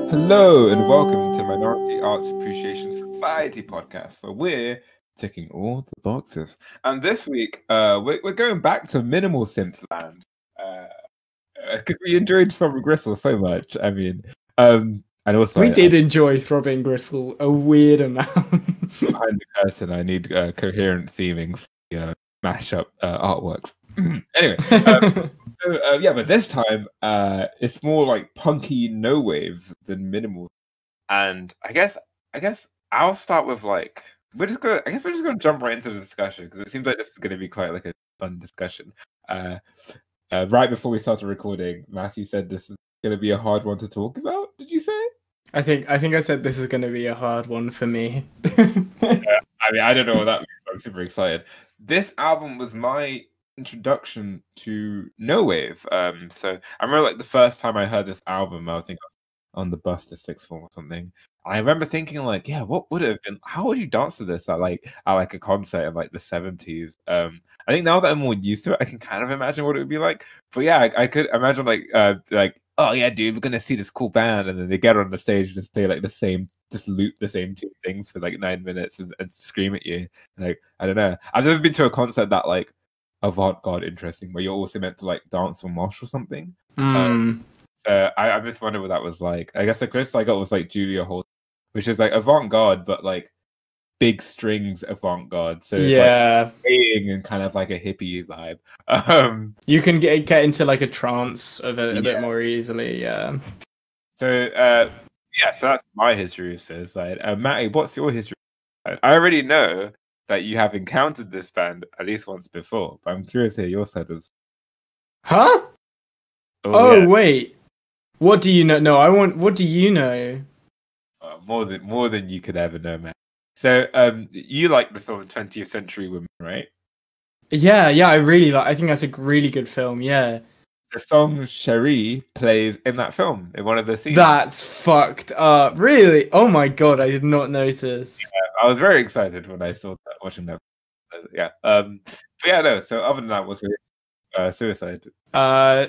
Hello and welcome to Minority Arts Appreciation Society podcast, where we're ticking all the boxes. And this week, we're going back to minimal synth land because we enjoyed Throbbing Gristle so much. I mean, and also we did enjoy Throbbing Gristle a weird amount. I'm the person I need coherent theming for mashup artworks. Anyway. But this time it's more like punky no wave than minimal, and I guess I'll start with like we're just gonna jump right into the discussion because it seems like this is gonna be quite like a fun discussion. Right before we started recording, Matthew said this is gonna be a hard one to talk about. Did you say? I think I said this is gonna be a hard one for me. I mean, I don't know what that means. I'm super excited. This album was my introduction to no wave. So I remember like the first time I heard this album, I was thinking on the bus to sixth form or something. I remember thinking like, yeah, what would it have been? How would you dance to this at like a concert in like the 70s? I think now that I'm more used to it, I can kind of imagine what it would be like. But yeah, I could imagine like oh yeah, dude, we're gonna see this cool band, and then they get on the stage and just play like just loop the same two things for like 9 minutes and scream at you. Like I don't know. I've never been to a concert that like avant-garde interesting where you're also meant to like dance or mosh or something. So I just wonder what that was like. I guess the closest I got was like Julia Holt, which is like avant-garde but like big strings avant-garde. So it's like playing and kind of like a hippie vibe. You can get into like a trance of it a bit more easily. So so that's my history of Suicide. Matty, what's your history? I already know that you have encountered this band at least once before, but I'm curious to hear your side was. Huh? Wait. What do you know? No, what do you know? More than you could ever know, man. So, you like the film 20th Century Women, right? Yeah, I really like. I think that's a really good film. Yeah. The song "Cherie" plays in that film in one of the scenes. That's fucked up. Really? Oh my god, I did not notice. Yeah, I was very excited when I saw that, watching that. Yeah. But yeah, no. So other than that, was Suicide?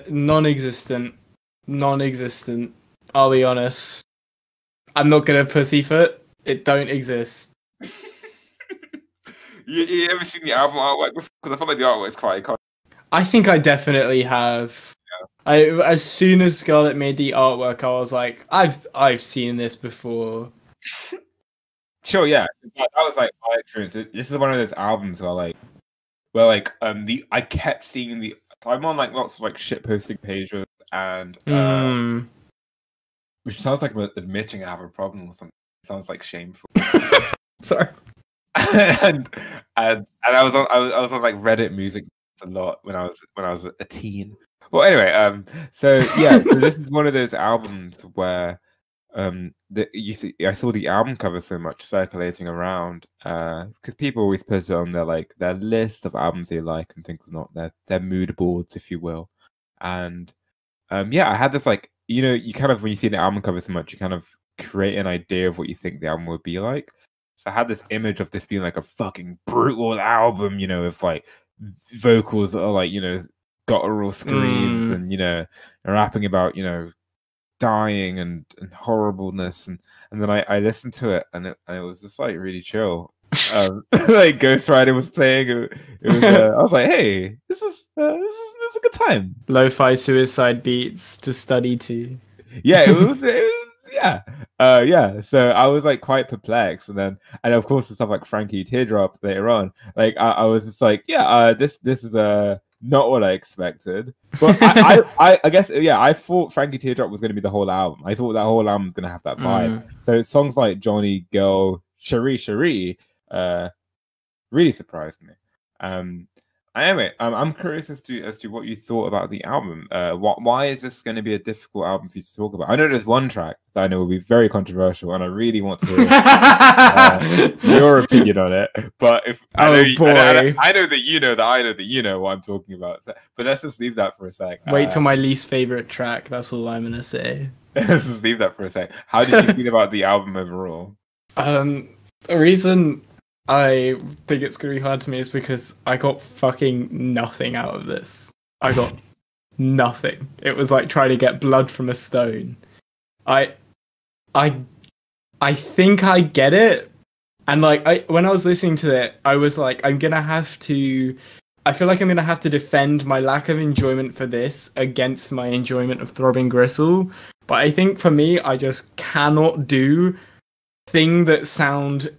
Non-existent. I'll be honest. I'm not gonna pussyfoot. It don't exist. You ever seen the album artwork before? Because I feel like the artwork is quite iconic. I think I definitely have. Yeah. As soon as Scarlett made the artwork, I was like, I've seen this before. Sure, yeah. That was like my experience. This is one of those albums where I kept seeing I'm on like lots of like shit posting pages and which sounds like I'm admitting I have a problem or something. It sounds like shameful. Sorry. and I was on like Reddit music a lot when I was a teen. Well, anyway, so this is one of those albums where I saw the album cover so much circulating around because people always put it on their list of albums they like and things not their mood boards, if you will. And I had this like you kind of when you see the album cover so much you kind of create an idea of what you think the album would be like. So I had this image of this being like a fucking brutal album, with like vocals that are like guttural screams and rapping about dying and horribleness and then I listened to it and it was just like really chill. Like Ghost Rider was playing. It was, I was like, hey, this is a good time. Lo-fi suicide beats to study to. Yeah, it was. So I was like quite perplexed, and of course the stuff like Frankie Teardrop later on. Like I was just like, this is not what I expected. But I guess I thought Frankie Teardrop was going to be the whole album. I thought that whole album was going to have that vibe. So songs like Johnny Girl, Cherie, really surprised me. Anyway, I'm curious as to what you thought about the album. Why is this going to be a difficult album for you to talk about? I know there's one track that I know will be very controversial, and I really want to hear your opinion on it. But I know that you know what I'm talking about. So, but let's just leave that for a sec. Wait till my least favorite track. That's all I'm gonna say. Let's just leave that for a sec. How did you feel about the album overall? The reason I think it's gonna be hard to me is because I got fucking nothing out of this. I got nothing. It was like trying to get blood from a stone. I I think I get it. And like when I was listening to it, I was like, I feel like I'm gonna have to defend my lack of enjoyment for this against my enjoyment of Throbbing Gristle. But I think for me, I just cannot do thing that sound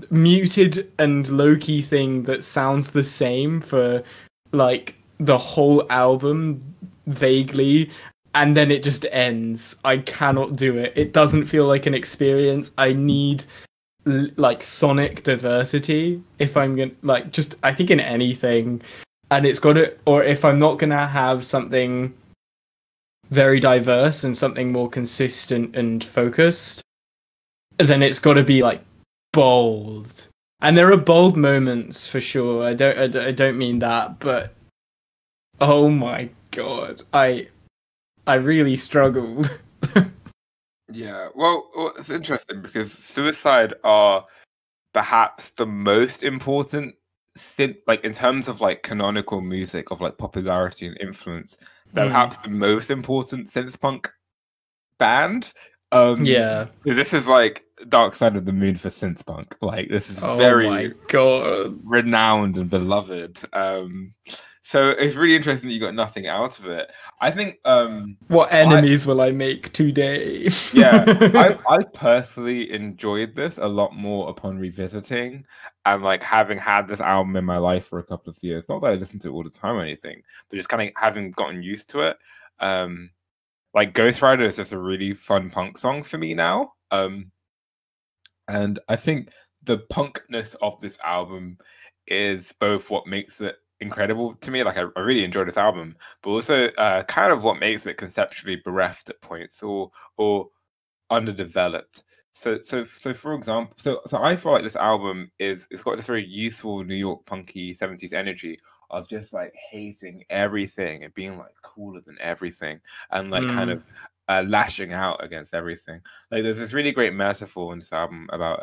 muted and low-key thing that sounds the same for like the whole album vaguely, and then it just ends. I cannot do it. It doesn't feel like an experience. I need like sonic diversity if I'm gonna like just I think in anything, and it's got to, or if I'm not gonna have something very diverse and something more consistent and focused, then it's got to be like bold. And there are bold moments for sure. I don't mean that, but oh my god, I really struggled. Yeah, well, it's interesting because Suicide are perhaps the most important synth, like in terms of like canonical music of like popularity and influence, they're perhaps the most important synth punk band. Yeah. So this is like Dark Side of the Moon for synth punk. Like this is very my god, renowned and beloved. So it's really interesting that you got nothing out of it. I think what enemies will I make today? Yeah, I personally enjoyed this a lot more upon revisiting and like having had this album in my life for a couple of years. Not that I listen to it all the time or anything, but just kind of having gotten used to it. Like Ghost Rider is just a really fun punk song for me now. And I think the punkness of this album is both what makes it incredible to me. Like I really enjoyed this album, but also kind of what makes it conceptually bereft at points or underdeveloped. So for example, so I feel like this album it's got this very youthful New York punky 70s energy of just like hating everything and being like cooler than everything and like kind of lashing out against everything. Like there's this really great metaphor in this album about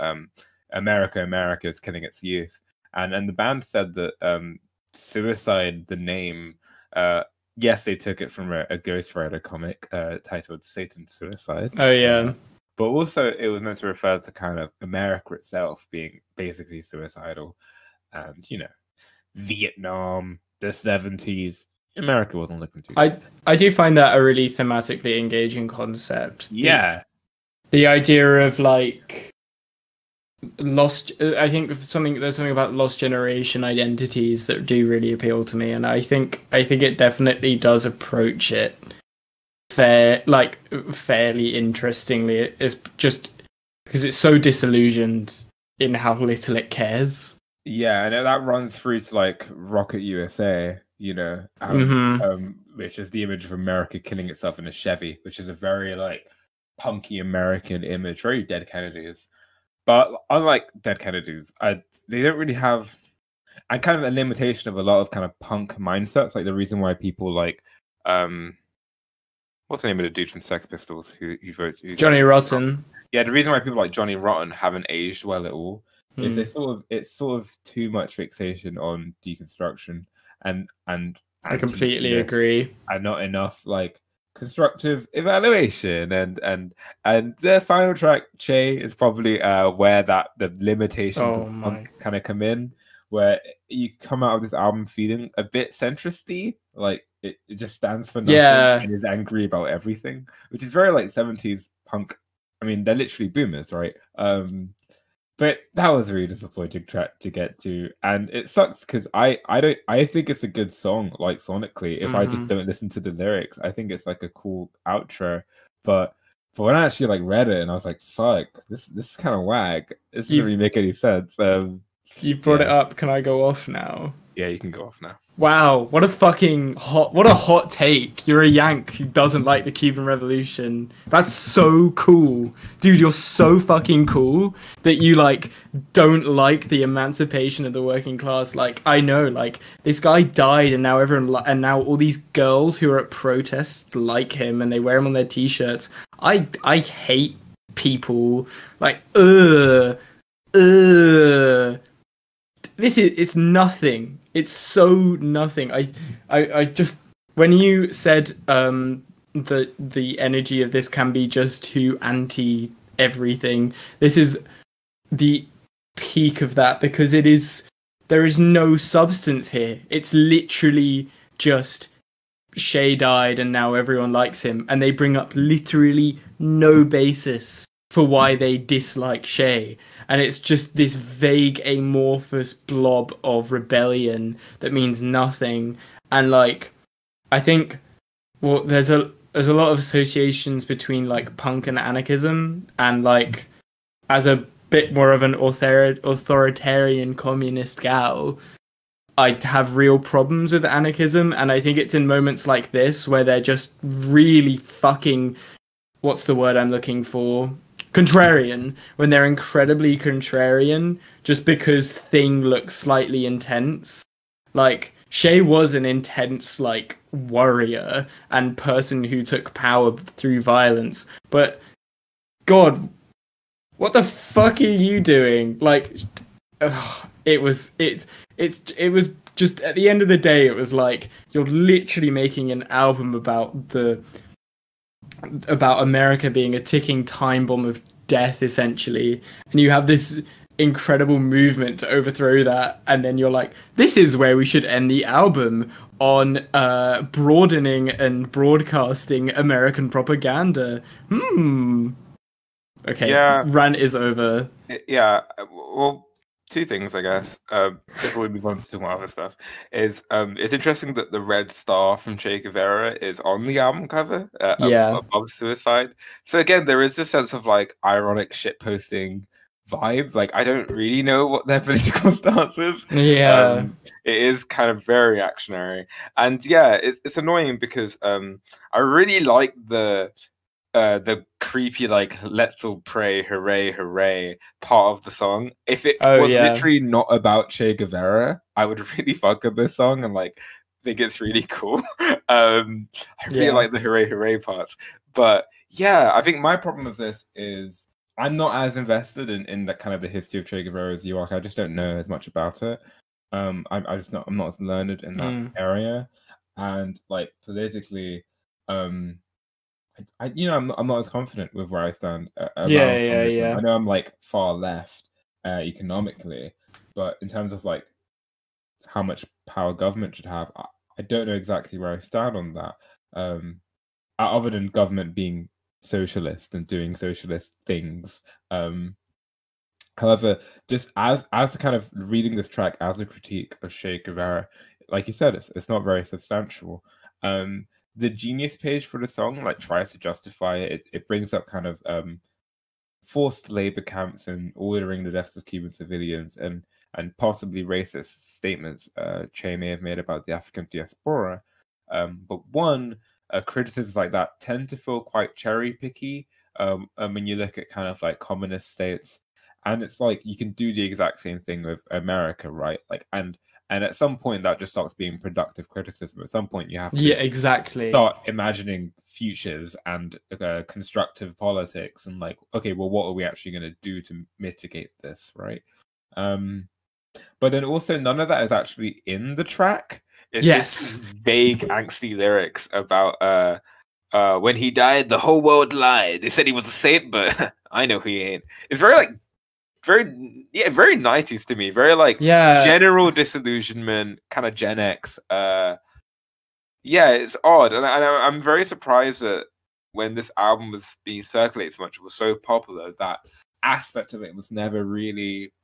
America is killing its youth, and the band said that Suicide, the name, yes, they took it from a Ghost Rider comic titled Satan's Suicide. Oh yeah. But also it was meant to refer to kind of America itself being basically suicidal. And, you know, Vietnam, the 70s, America wasn't looking too good. I do find that a really thematically engaging concept. Yeah. The idea of like lost, I think there's something about lost generation identities that do really appeal to me, and I think it definitely does approach it fairly interestingly. It's just because it's so disillusioned in how little it cares. Yeah, and that runs through to like Rocket USA, you know, which is the image of America killing itself in a Chevy, which is a very like punky American image, very Dead Kennedys. But unlike Dead Kennedys, they don't really have and kind of a limitation of a lot of kind of punk mindsets. Like the reason why people like what's the name of the dude from Sex Pistols who wrote Johnny Rotten? Yeah, the reason why people like Johnny Rotten haven't aged well at all is it's sort of too much fixation on deconstruction and I completely agree. And not enough like constructive evaluation and the final track Che is probably where that the limitations of punk kind of come in, where you come out of this album feeling a bit centristy, like it just stands for nothing and is angry about everything, which is very like 70s punk. I mean, they're literally boomers, right? But that was a really disappointing track to get to, and it sucks because I think it's a good song, like sonically. If I just don't listen to the lyrics, I think it's like a cool outro. But when I actually like read it, and I was like, "Fuck, this is kind of whack. This doesn't really make any sense." You brought it up. Can I go off now? Yeah, you can go off now. Wow, what a hot take. You're a Yank who doesn't like the Cuban Revolution. That's so cool. Dude, you're so fucking cool that you like don't like the emancipation of the working class. Like, I know, like this guy died and now and now all these girls who are at protests like him and they wear him on their t-shirts. I hate people like it's nothing. it's so nothing. I just when you said the energy of this can be just too anti everything, this is the peak of that, because there is no substance here. It's literally just Shay died and now everyone likes him, and they bring up literally no basis for why they dislike Shay. And it's just this vague amorphous blob of rebellion that means nothing. And like, I think, well, there's a lot of associations between like punk and anarchism, and like, as a bit more of an authoritarian communist gal, I have real problems with anarchism. And I think it's in moments like this where they're just really fucking, what's the word I'm looking for? Contrarian. When they're incredibly contrarian just because thing looks slightly intense. Like, Shay was an intense, like, warrior and person who took power through violence. But, God, what the fuck are you doing? Like, it was just, at the end of the day, it was like, you're literally making an album about America being a ticking time bomb of death, essentially, and you have this incredible movement to overthrow that, and then you're like, this is where we should end the album, on broadening and broadcasting American propaganda. Okay, Yeah. rant is over. Yeah, well, two things, I guess, before we move on to some other stuff, is it's interesting that the red star from Che Guevara is on the album cover, above Suicide. So again, there is this sense of like ironic shitposting vibes. Like, I don't really know what their political stance is. Yeah. It is kind of very reactionary, and yeah, it's annoying because I really like the creepy, like, let's all pray, hooray, hooray part of the song. If it was literally not about Che Guevara, I would really fuck with this song and like think it's really cool. I really like the hooray, hooray parts. But yeah, I think my problem with this is I'm not as invested in the kind of the history of Che Guevara as you are. I just don't know as much about it. I'm not as learned in that area, and like politically, I'm not as confident with where I stand. I know I'm like far left economically, but in terms of like how much power government should have, I don't know exactly where I stand on that. Other than government being socialist and doing socialist things. However, just as kind of reading this track as a critique of Che Guevara, like you said, it's not very substantial. The Genius page for the song like tries to justify it. It brings up kind of forced labor camps and ordering the deaths of Cuban civilians and possibly racist statements Che may have made about the African diaspora. But criticisms like that tend to feel quite cherry picky when you look at kind of like communist states. And it's like you can do the exact same thing with America, right? Like, and at some point that just starts being productive criticism. At some point you have to start imagining futures and constructive politics and like, okay, well, what are we actually going to do to mitigate this, right? But then also none of that is actually in the track. It's just vague, angsty lyrics about when he died, the whole world lied. They said he was a saint, but I know he ain't. It's very like very 90s to me. Very like general disillusionment, kind of Gen X. It's odd, and I'm very surprised that when this album was being circulated so much, it was so popular, that aspect of it was never really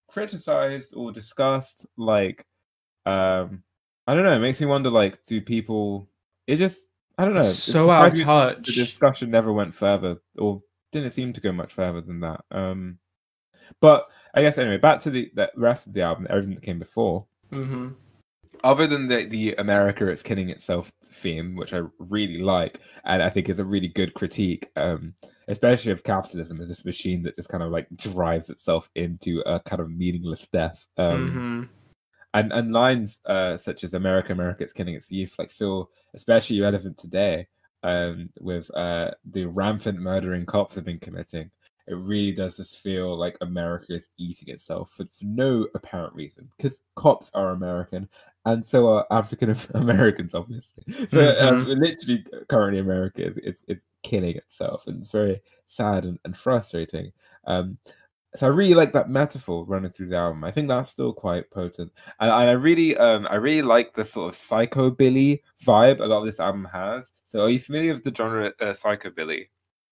criticized or discussed. Like, I don't know. It makes me wonder, like, do people? It just, I don't know. So out of touch. The discussion never went further, or didn't seem to go much further than that. But I guess anyway, back to the rest of the album, everything that came before. Mm-hmm. Other than the America it's killing itself theme, which I really like, and I think is a really good critique, especially of capitalism as this machine that just kind of like drives itself into a kind of meaningless death. And lines such as America it's killing its youth like feel especially relevant today with the rampant murdering cops have been committing. it really does just feel like America is eating itself for no apparent reason, because cops are American and so are African Americans, obviously. So literally, currently America is killing itself, and it's very sad and frustrating. So I really like that metaphor running through the album. I think that's still quite potent, and I really like the sort of psychobilly vibe a lot of this album has. So are you familiar with the genre psychobilly?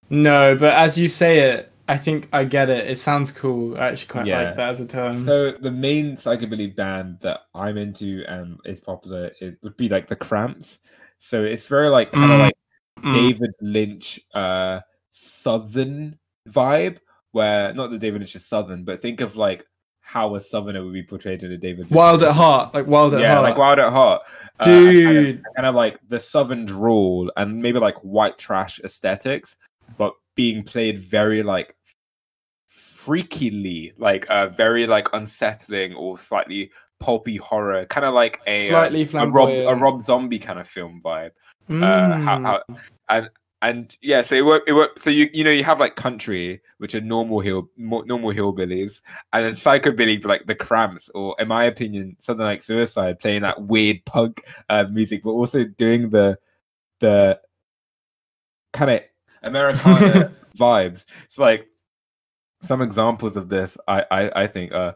No, but as you say it, I think I get it. It sounds cool. I actually quite like that as a term. So the main psychobilly band that I'm into and is popular would be like the Cramps. So it's very like kind of like David Lynch Southern vibe, where not that David Lynch is Southern, but think of like how a Southerner would be portrayed in a David Lynch. Wild at Heart, like Wild at Heart. Yeah, like Wild at Heart. Dude. Kind of like the Southern drawl and maybe like white trash aesthetics, but being played very like freakily, like very like unsettling or slightly pulpy horror, kind of like a Rob Zombie kind of film vibe. And yeah, so it worked. So you have like country, which are normal hillbillies, and then psychobilly, like the Cramps, or in my opinion, something like Suicide, playing that weird punk music, but also doing the kind of Americana vibes. It's like some examples of this. I think a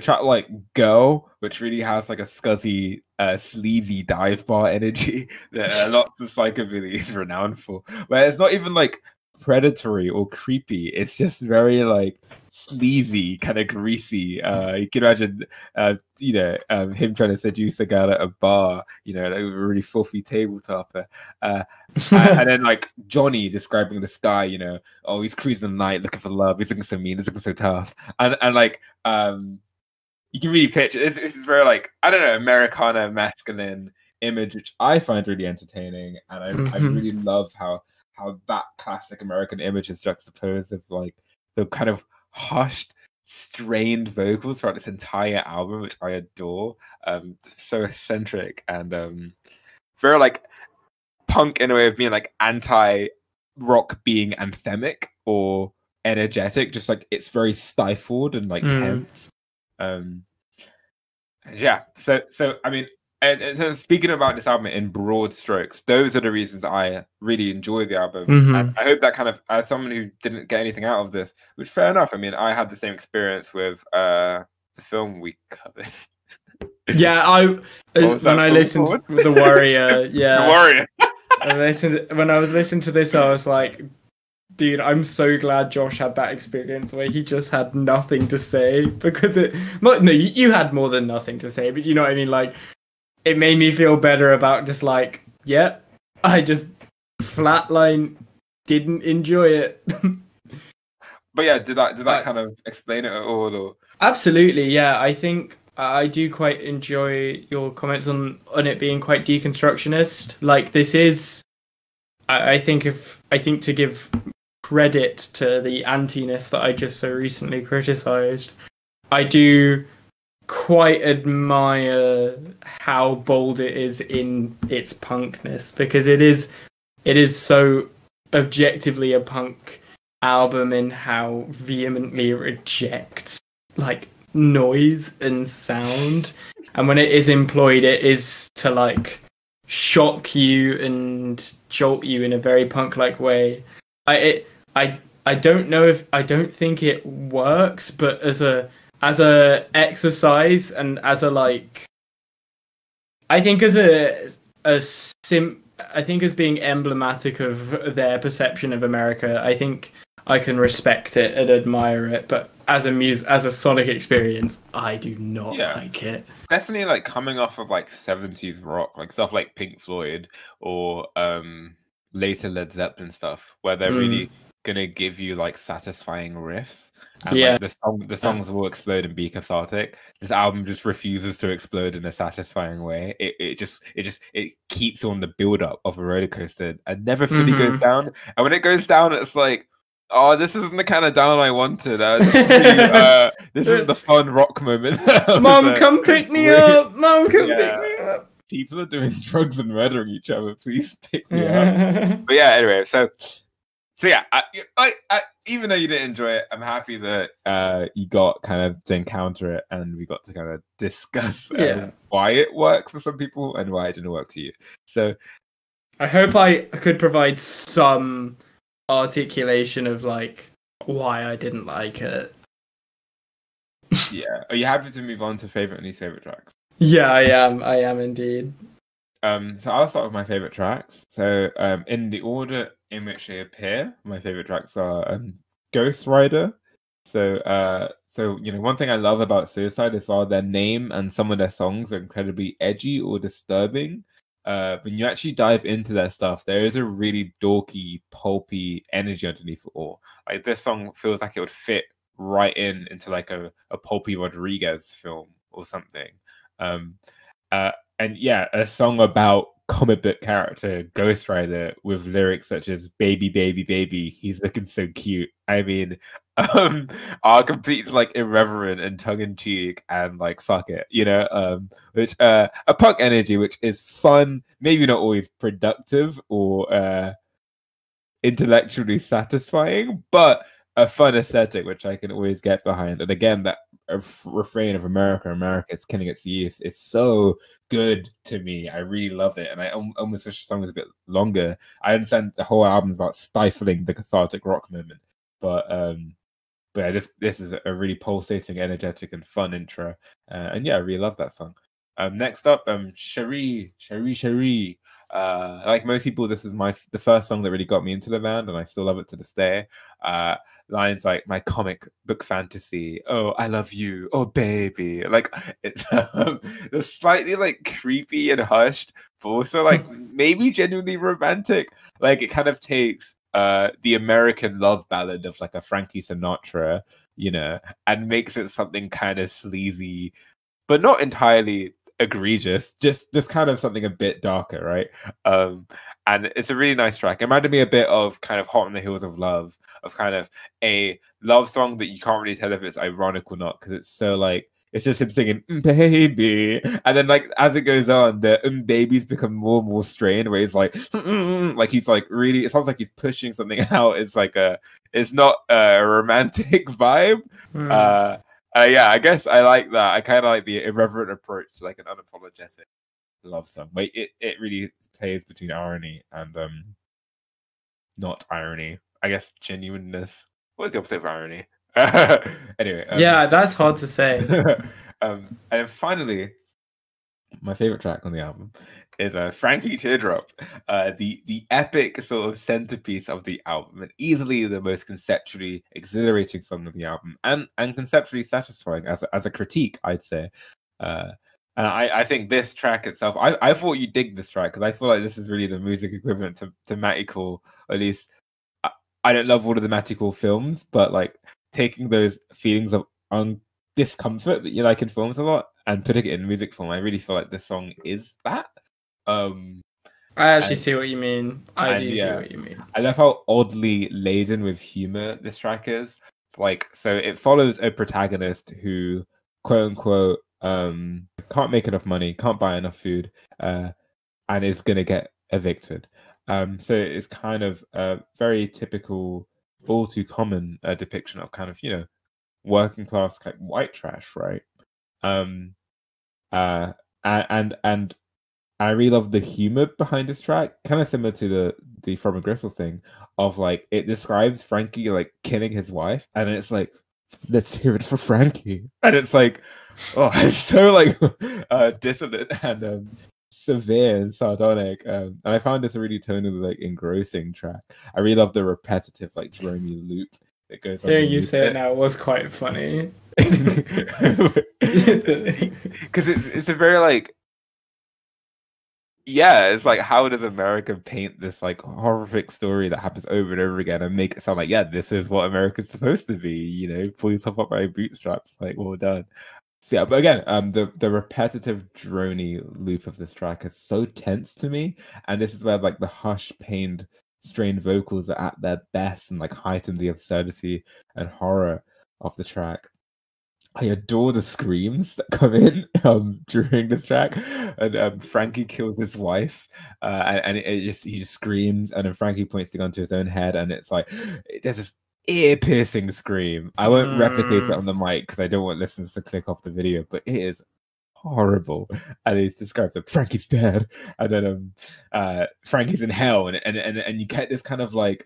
track like Go, which really has like a scuzzy, sleazy dive bar energy that lots of psychobilly is renowned for, where it's not even like predatory or creepy. It's just very like sleazy, kind of greasy. You can imagine, him trying to seduce a girl at a bar, like a really filthy table topper. And then like Johnny describing the sky, oh, he's cruising the night looking for love. He's looking so mean. He's looking so tough. And like, you can really picture this is very like, I don't know, Americana masculine image, which I find really entertaining, and I really love how that classic American image is juxtaposed with like the kind of hushed, strained vocals throughout this entire album, which I adore. So eccentric and very like punk in a way of being like anti-rock being anthemic or energetic, just like it's very stifled and like tense. Yeah, so I mean, and speaking about this album in broad strokes, those are the reasons I really enjoy the album. And I hope that kind of, as someone who didn't get anything out of this, which fair enough. I mean, I had the same experience with the film we covered. Yeah, when I listened to The Warrior, yeah, The Warrior. when I was listening to this, I was like, dude, I'm so glad Josh had that experience where he just had nothing to say, because you had more than nothing to say, but you know what I mean? Like, it made me feel better about just like, yeah, I just flatline didn't enjoy it. But yeah, did that kind of explain it at all? Or? Absolutely, yeah. I think I do quite enjoy your comments on it being quite deconstructionist. Like, this is, I think to give credit to the anti-ness that I just so recently criticized, I do quite admire how bold it is in its punkness, because it is so objectively a punk album in how vehemently it rejects like noise and sound, and when it is employed, it is to like shock you and jolt you in a very punk-like way. I don't think it works, but as a exercise and as a like, I think as being emblematic of their perception of America, I think I can respect it and admire it. But as a sonic experience, I do not like it. Definitely like coming off of like 70s rock, like stuff like Pink Floyd or later Led Zeppelin stuff, where they're really gonna give you like satisfying riffs, and like the songs will explode and be cathartic. This album just refuses to explode in a satisfying way. It keeps on the build up of a roller coaster and never fully goes down. And when it goes down, it's like, oh, this isn't the kind of down I wanted. This is the fun rock moment. Mom, come pick me up. Mom, come pick me up. People are doing drugs and murdering each other. Please pick me up. But yeah, anyway, so yeah, even though you didn't enjoy it, I'm happy that you got kind of to encounter it, and we got to kind of discuss why it works for some people and why it didn't work for you. So I hope I could provide some articulation of like why I didn't like it. Yeah. Are you happy to move on to favorite and least favorite tracks? Yeah, I am indeed. So I'll start with my favorite tracks. So in the order in which they appear, my favorite tracks are Ghost Rider. So one thing I love about Suicide is while their name and some of their songs are incredibly edgy or disturbing, when you actually dive into their stuff, there is a really dorky, pulpy energy underneath it all. Like this song feels like it would fit right into like a pulpy Rodriguez film or something. And yeah, a song about comic book character Ghost Rider with lyrics such as "Baby, baby, baby, he's looking so cute." I mean, are completely like irreverent and tongue in cheek and like fuck it, which a punk energy, which is fun, maybe not always productive or intellectually satisfying, but a fun aesthetic which I can always get behind. And again, that refrain of America is killing its youth is so good to me. I really love it, and I almost wish the song was a bit longer. I understand the whole album is about stifling the cathartic rock moment, but yeah, this is a really pulsating, energetic, and fun intro, and yeah, I really love that song. Next up, Cherie. Like most people, this is the first song that really got me into the band, and I still love it to this day. Lines like "my comic book fantasy," "oh I love you," "oh baby," like it's slightly like creepy and hushed, but also like maybe genuinely romantic. Like it kind of takes the American love ballad of like a Frankie Sinatra, and makes it something kind of sleazy, but not entirely egregious, just kind of something a bit darker, right? And it's a really nice track. It reminded me a bit of kind of Hot on the Heels of Love, of kind of a love song that you can't really tell if it's ironic or not, because it's so like it's just him singing baby, and then like as it goes on, the babies become more and more strained, where he's like he's like really, it sounds like he's pushing something out. It's not a romantic vibe. Yeah, I guess I like that. I kind of like the irreverent approach to like an unapologetic love song. Like it really plays between irony and not irony. I guess genuineness. What is the opposite of irony? Anyway. Yeah, that's hard to say. And then finally, my favorite track on the album is Frankie Teardrop, the epic sort of centerpiece of the album, and easily the most conceptually exhilarating song of the album, and conceptually satisfying as a critique, I'd say. And I think this track itself, I thought you'd dig this track, because I feel like this is really the music equivalent to Matty Cool. At least I don't love all of the Matty Cool films, but like taking those feelings of discomfort that you like in films a lot and putting it in music form, I really feel like this song is that. I actually see what you mean. I do see what you mean. I love how oddly laden with humor this track is. Like, so it follows a protagonist who, quote unquote, can't make enough money, can't buy enough food, and is gonna get evicted. So it's kind of a very typical, all too common depiction of kind of, working class like white trash, right? And I really love the humor behind this track, kind of similar to the From a Gristle thing, of like it describes Frankie like killing his wife, and it's like, let's hear it for Frankie, and it's like, oh, it's so like dissonant and severe and sardonic, and I found this a really tonally like engrossing track. I really love the repetitive like drony loop that goes on. Hearing you say it now was quite funny. Because it's a very like, yeah, it's like, how does America paint this like horrific story that happens over and over again and make it sound like, yeah, this is what America's supposed to be, pull yourself up by your bootstraps, like, well done. So yeah, but again, the repetitive drony loop of this track is so tense to me, and this is where like the hush, pained, strained vocals are at their best and like heighten the absurdity and horror of the track. I adore the screams that come in during this track, and Frankie kills his wife, and he just screams, and then Frankie points the gun to his own head, and it's like there's this ear-piercing scream. I won't replicate it on the mic because I don't want listeners to click off the video, but it is horrible. And he's described that Frankie's dead, and then Frankie's in hell, and you get this kind of like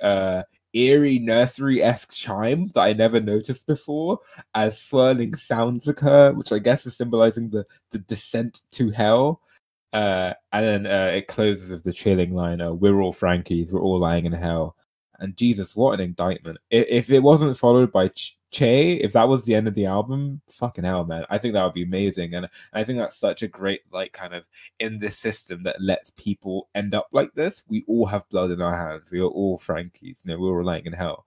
eerie nursery-esque chime that I never noticed before as swirling sounds occur, which I guess is symbolizing the descent to hell. And then it closes with the chilling line, we're all Frankies, we're all lying in hell. And Jesus, what an indictment. If it wasn't followed by Che, if that was the end of the album, fucking hell, man. I think that would be amazing. And I think that's such a great, like, kind of in this system that lets people end up like this. We all have blood in our hands. We are all Frankies. You know, we're all lying in hell.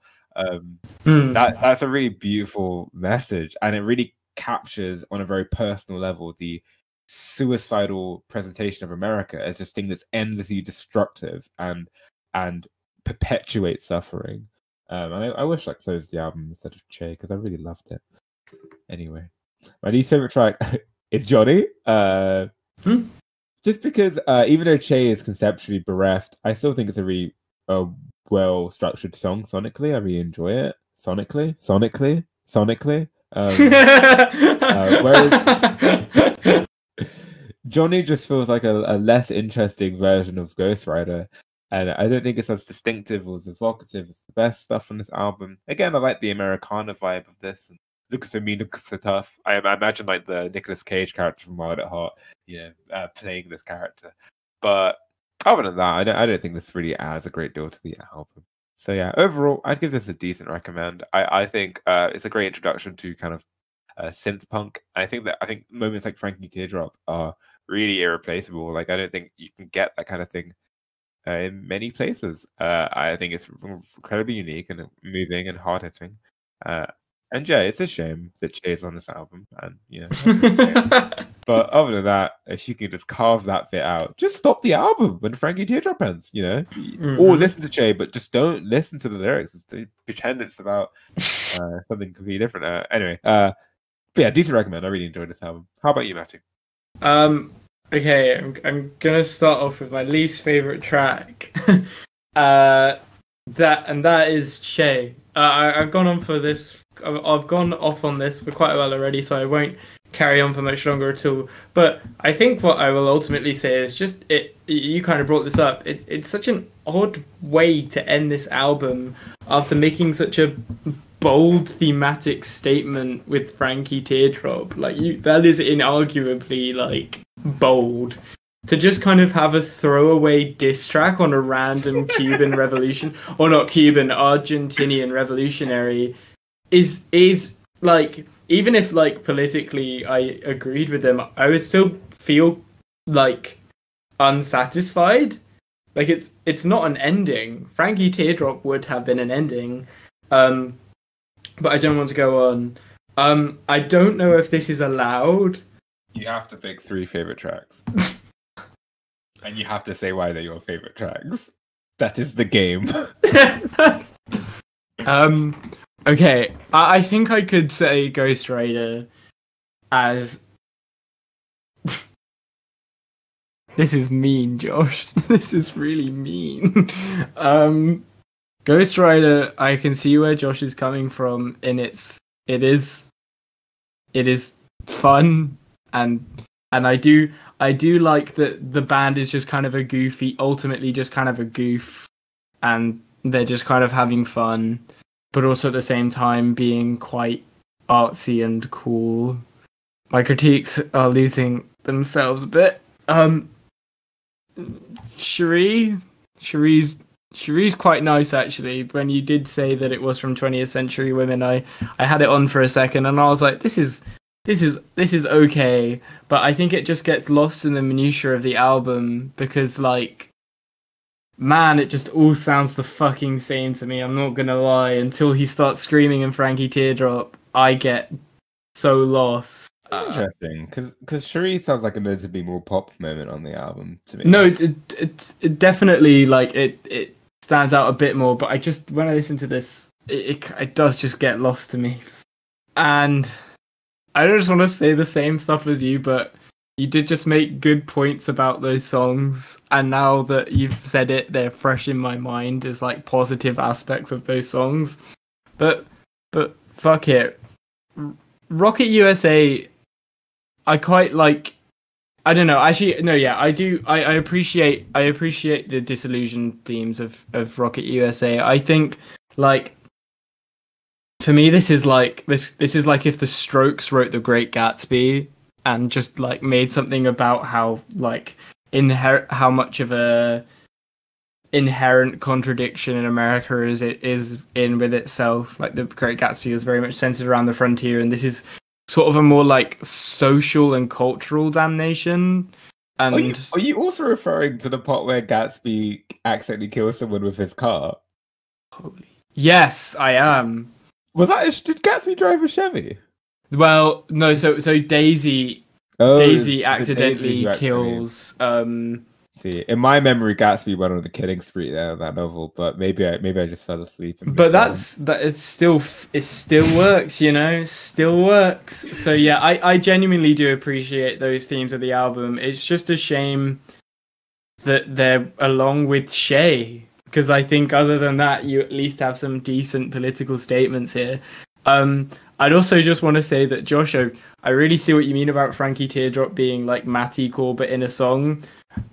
That's a really beautiful message. And it really captures on a very personal level the suicidal presentation of America as this thing that's endlessly destructive and perpetuates suffering. And I wish I closed the album instead of Che because I really loved it. Anyway, my least favorite track is Johnny. Just because even though Che is conceptually bereft, I still think it's a really well structured song sonically. I really enjoy it sonically. Whereas Johnny just feels like a less interesting version of Ghost Rider. And I don't think it's as distinctive or as evocative as the best stuff on this album. Again, I like the Americana vibe of this. And look so mean, look so tough. I imagine like the Nicolas Cage character from Wild at Heart, playing this character. But other than that, I don't think this really adds a great deal to the album. So yeah, overall, I'd give this a decent recommend. I think it's a great introduction to kind of synth punk. I think moments like Frankie Teardrop are really irreplaceable. Like I don't think you can get that kind of thing in many places. I think it's incredibly unique and moving and hard hitting. And yeah, it's a shame that Che's on this album, and but other than that, if you can just carve that bit out, just stop the album when Frankie Teardrop ends, or listen to Che, but just don't listen to the lyrics. Pretend it's about something completely different. Anyway, but yeah, decent recommend. I really enjoyed this album. How about you, Matthew? Okay, I'm gonna start off with my least favorite track. That is Che. I've gone on for this. I've gone off on this for quite a while already, so I won't carry on for much longer at all. But I think what I will ultimately say is just it. You kind of brought this up. It's such an odd way to end this album after making such a bold thematic statement with Frankie Teardrop. Like that is inarguably like bold. To just kind of have a throwaway diss track on a random Cuban revolution, or not Cuban, Argentinian revolutionary is like, even if like politically I agreed with them, I would still feel like unsatisfied. Like it's not an ending. Frankie Teardrop would have been an ending. But I don't want to go on. I don't know if this is allowed. You have to pick 3 favorite tracks. And you have to say why they're your favorite tracks. That is the game. Okay. I think I could say Ghost Rider as... This is mean, Josh. This is really mean. Ghost Rider, I can see where Josh is coming from, and it is fun, and I do like that the band is just kind of ultimately just kind of a goof, and they're just kind of having fun, but also at the same time being quite artsy and cool. My critiques are losing themselves a bit. Cherie's quite nice, actually. When you did say that it was from 20th Century Women, I had it on for a second, and I was like, this is okay, but I think it just gets lost in the minutiae of the album because, like, man, it just all sounds the fucking same to me. I'm not gonna lie. Until he starts screaming in Frankie Teardrop, I get so lost. Interesting, because Cherie sounds like a notably more pop moment on the album to me. No, it definitely, like, it stands out a bit more, but when I listen to this, it does just get lost to me. And I don't just want to say the same stuff as you, but you did just make good points about those songs, and now that you've said it, they're fresh in my mind as like positive aspects of those songs. But fuck it. Rocket USA, I quite like. I don't know. Actually, no. Yeah, I do. I appreciate the disillusioned themes of Rocket USA. I think like for me, this is like if the Strokes wrote The Great Gatsby and just like made something about how like how much of a inherent contradiction in America is in with itself. Like The Great Gatsby was very much centered around the frontier, and this is sort of a more like social and cultural damnation. And are you also referring to the part where Gatsby accidentally kills someone with his car? Yes, I am. Did Gatsby drive a Chevy? Well, no. So Daisy accidentally kills. See, in my memory, Gatsby went on the killing spree there in that novel, but maybe I just fell asleep. But it still works, you know, it still works. So yeah, I genuinely do appreciate those themes of the album. It's just a shame that they're along with Shay, because I think other than that, you at least have some decent political statements here. I'd also just want to say that Josh, I really see what you mean about Frankie Teardrop being like Matty Corbett in a song.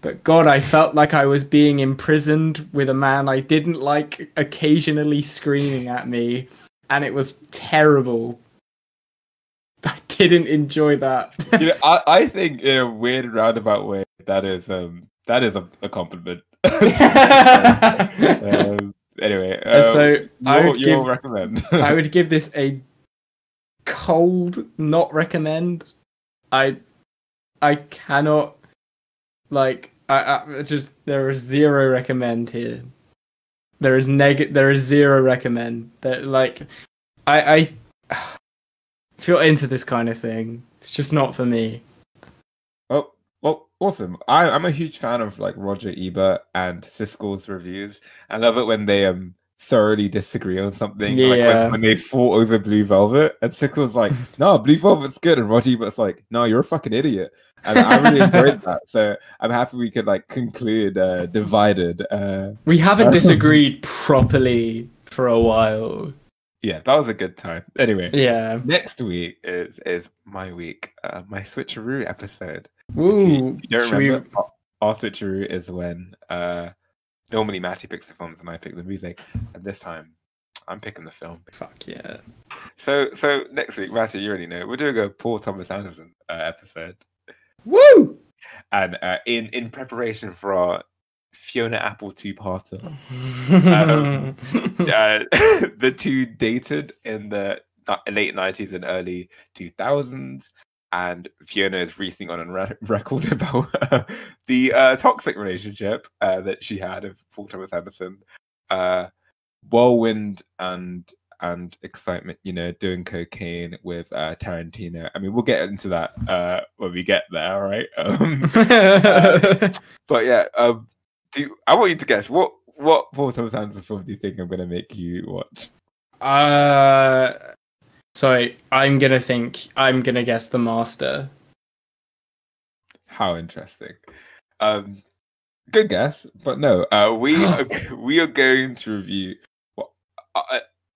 But God, I felt like I was being imprisoned with a man I didn't like occasionally screaming at me, and it was terrible. I didn't enjoy that. You know, I think in a weird roundabout way that is a compliment. Anyway, so you'll recommend. I would give this a cold not recommend. I cannot. Like I just there is zero recommend here. There is zero recommend. That like I feel into this kind of thing. It's just not for me. Oh, well, awesome. I'm a huge fan of like Roger Ebert and Siskel's reviews. I love it when they thoroughly disagree on something. Yeah. Like when they fought over Blue Velvet, and Siskel's like, "No, Blue Velvet's good," and Roger Ebert's like, "No, you're a fucking idiot." And I really enjoyed that. So I'm happy we could like conclude divided. We haven't disagreed properly for a while. Yeah, that was a good time. Anyway, yeah. Next week is my week, my switcheroo episode. Woo! If you don't remember, our switcheroo is when normally Matty picks the films and I pick the music, and this time I'm picking the film. Fuck yeah! So next week, Matty, you already know we're doing a Paul Thomas Anderson episode. Woo! And in preparation for our Fiona Apple two-parter, the two dated in the late 90s and early 2000s, and Fiona is recently on a record about the toxic relationship that she had with Paul Thomas Anderson. Whirlwind and excitement, you know, doing cocaine with Tarantino. I mean, we'll get into that when we get there, right? But yeah, I want you to guess what Paul Thomas Anderson film do you think I'm going to make you watch? Sorry, I'm gonna guess The Master. How interesting. Good guess, but no. We are going to review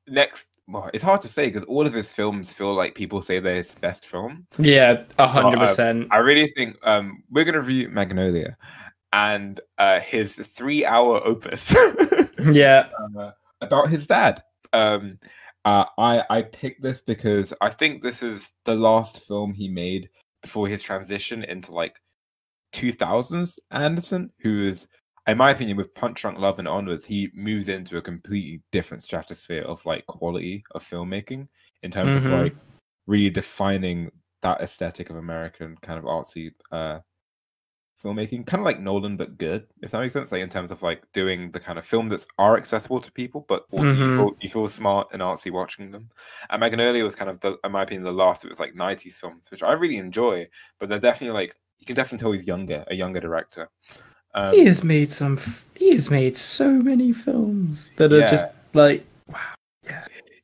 next. Well, it's hard to say because all of his films feel like people say they're his best film. Yeah, 100%. I really think we're gonna review Magnolia and his 3-hour opus. Yeah, about his dad. I picked this because I think this is the last film he made before his transition into like 2000s Anderson, who is, in my opinion, with Punch Drunk Love and onwards, he moves into a completely different stratosphere of like quality of filmmaking in terms of like really defining that aesthetic of American kind of artsy filmmaking, kind of like Nolan, but good, if that makes sense. Like in terms of like doing the kind of film that's are accessible to people, but also you feel smart and artsy watching them. And Magnolia was kind of, in my opinion, the last of its like 90s films, which I really enjoy, but they're definitely like, you can definitely tell he's a younger director. He has made so many films that are just like, wow.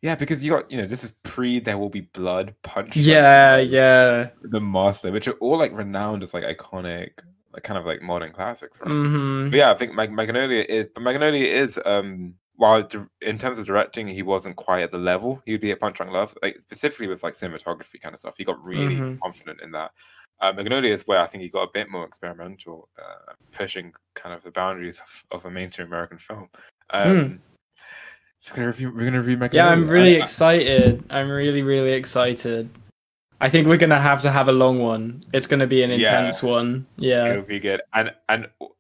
Yeah, because you got, this is pre There Will Be Blood, Punch. Yeah. The Master, which are all like renowned as like iconic, like kind of like modern classics, right? Mm-hmm. But yeah, I think Magnolia is while in terms of directing, he wasn't quite at the level he'd be at Punch Drunk Love, like specifically with like cinematography kind of stuff. He got really confident in that. Magnolia is where I think he got a bit more experimental, pushing kind of the boundaries of a mainstream American film. So we're gonna review Magnolia. Yeah, I'm really excited. I'm really, really excited. I think we're gonna have to have a long one. It's gonna be an intense one. Yeah, it'll be good. And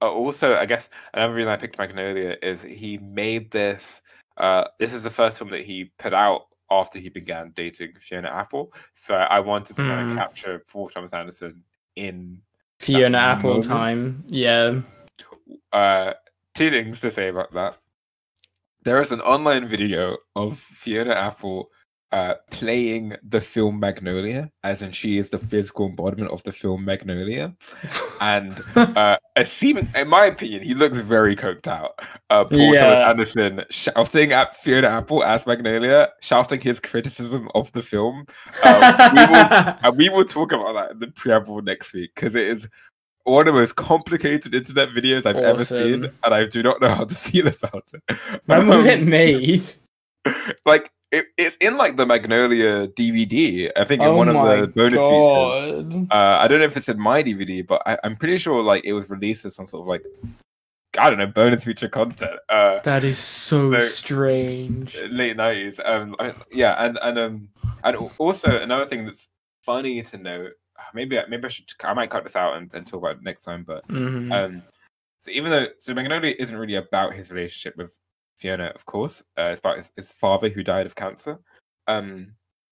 also, I guess another reason I picked Magnolia is he made this. This is the first film that he put out after he began dating Fiona Apple. So I wanted to kind of capture Paul Thomas Anderson in Fiona Apple time. Yeah. 2 things to say about that. There is an online video of Fiona Apple playing the film Magnolia, as in she is the physical embodiment of the film Magnolia. And in my opinion, he looks very coked out. Paul Thomas Anderson shouting at Fiona Apple as Magnolia, shouting his criticism of the film. We will talk about that in the preamble next week, because it is one of the most complicated internet videos I've ever seen, and I do not know how to feel about it. When was it made? Like, it's in like the Magnolia DVD, I think, in one of the bonus features. I don't know if it's in my DVD, but I'm pretty sure like it was released as some sort of like, I don't know, bonus feature content. That is so strange. Late 90s. And also another thing that's funny to note. Maybe I might cut this out and talk about it next time. But so even though Magnolia isn't really about his relationship with Fiona, of course, it's about his father who died of cancer.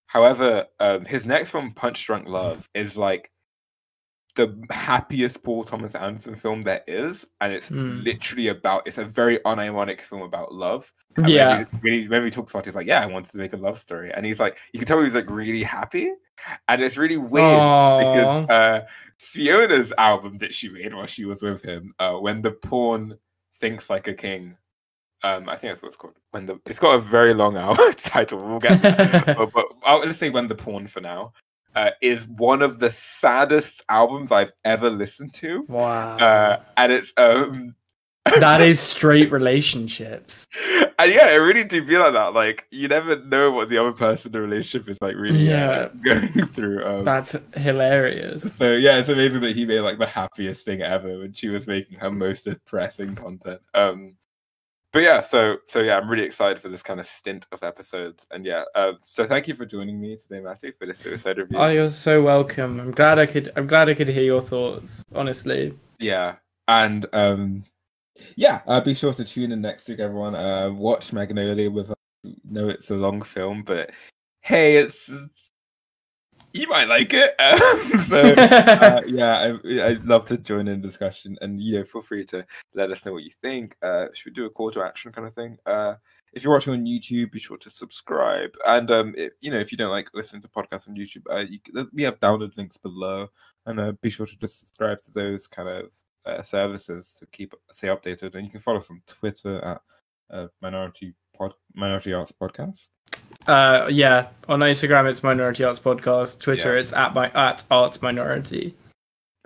However, his next film, Punch Drunk Love, is like the happiest Paul Thomas Anderson film there is, and it's literally it's a very unironic film about love. And when he talks about it, he's like, I wanted to make a love story, and he's like, you can tell he's like really happy, and it's really weird because Fiona's album that she made while she was with him, When the Pawn Thinks Like a King. I think that's what it's called. It's got a very long title. We'll get there. but let's say When the Pawn for now. Is one of the saddest albums I've ever listened to. Wow. And it's that is straight relationships. And yeah, it really do be like that. Like, you never know what the other person in the relationship is like really going through. That's hilarious. So yeah, it's amazing that he made like the happiest thing ever when she was making her most depressing content. But yeah, so yeah, I'm really excited for this kind of stint of episodes, and so thank you for joining me today, Matty, for this suicide review. Oh, you're so welcome. I'm glad I could hear your thoughts, honestly. Yeah, and be sure to tune in next week, everyone. Watch Magnolia with us. No, it's a long film, but hey, it's you might like it. I'd love to join in discussion, and feel free to let us know what you think. Should we do a call to action kind of thing? If you're watching on YouTube, be sure to subscribe. And if you don't like listening to podcasts on YouTube, we have download links below, and be sure to just subscribe to those kind of services to stay updated. And you can follow us on Twitter at Minority Arts Podcast. On Instagram it's Minority Arts Podcast. Twitter it's at Arts Minority.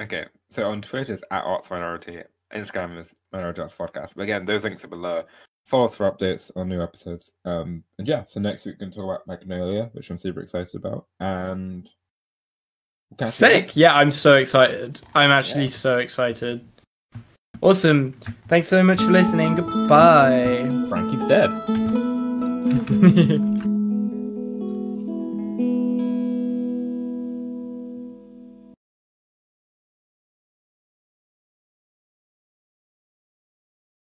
Okay, so on Twitter it's at Arts Minority. Instagram is Minority Arts Podcast. But again, those links are below. Follow us for updates on new episodes. So next week we're going to talk about Magnolia, which I'm super excited about. And sick! Yeah, I'm so excited. I'm actually so excited. Awesome. Thanks so much for listening. Goodbye. Frankie's dead.